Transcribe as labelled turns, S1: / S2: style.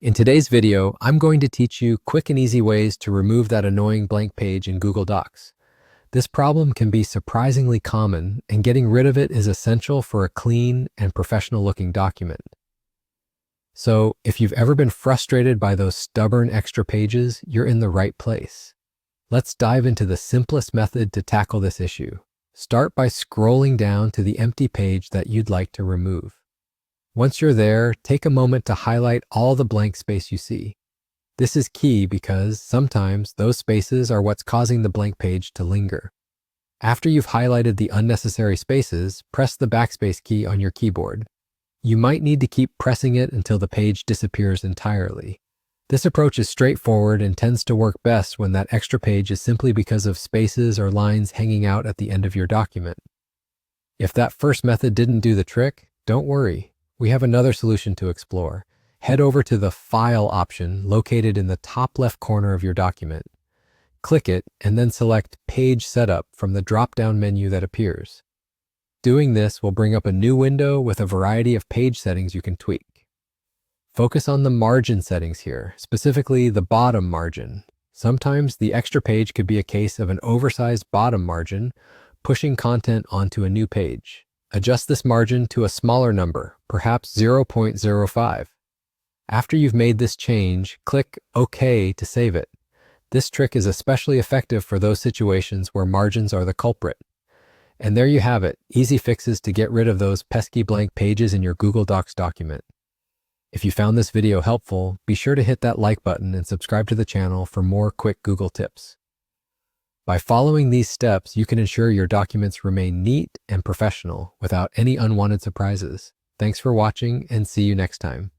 S1: In today's video, I'm going to teach you quick and easy ways to remove that annoying blank page in Google Docs. This problem can be surprisingly common, and getting rid of it is essential for a clean and professional looking document. So, if you've ever been frustrated by those stubborn extra pages, you're in the right place. Let's dive into the simplest method to tackle this issue. Start by scrolling down to the empty page that you'd like to remove. Once you're there, take a moment to highlight all the blank space you see. This is key because sometimes those spaces are what's causing the blank page to linger. After you've highlighted the unnecessary spaces, press the backspace key on your keyboard. You might need to keep pressing it until the page disappears entirely. This approach is straightforward and tends to work best when that extra page is simply because of spaces or lines hanging out at the end of your document. If that first method didn't do the trick, don't worry. We have another solution to explore. Head over to the File option located in the top left corner of your document. Click it and then select Page Setup from the drop-down menu that appears. Doing this will bring up a new window with a variety of page settings you can tweak. Focus on the margin settings here, specifically the bottom margin. Sometimes the extra page could be a case of an oversized bottom margin pushing content onto a new page. Adjust this margin to a smaller number, perhaps 0.05. After you've made this change, click OK to save it. This trick is especially effective for those situations where margins are the culprit. And there you have it, easy fixes to get rid of those pesky blank pages in your Google Docs document. If you found this video helpful, be sure to hit that like button and subscribe to the channel for more quick Google tips. By following these steps, you can ensure your documents remain neat and professional without any unwanted surprises. Thanks for watching and see you next time.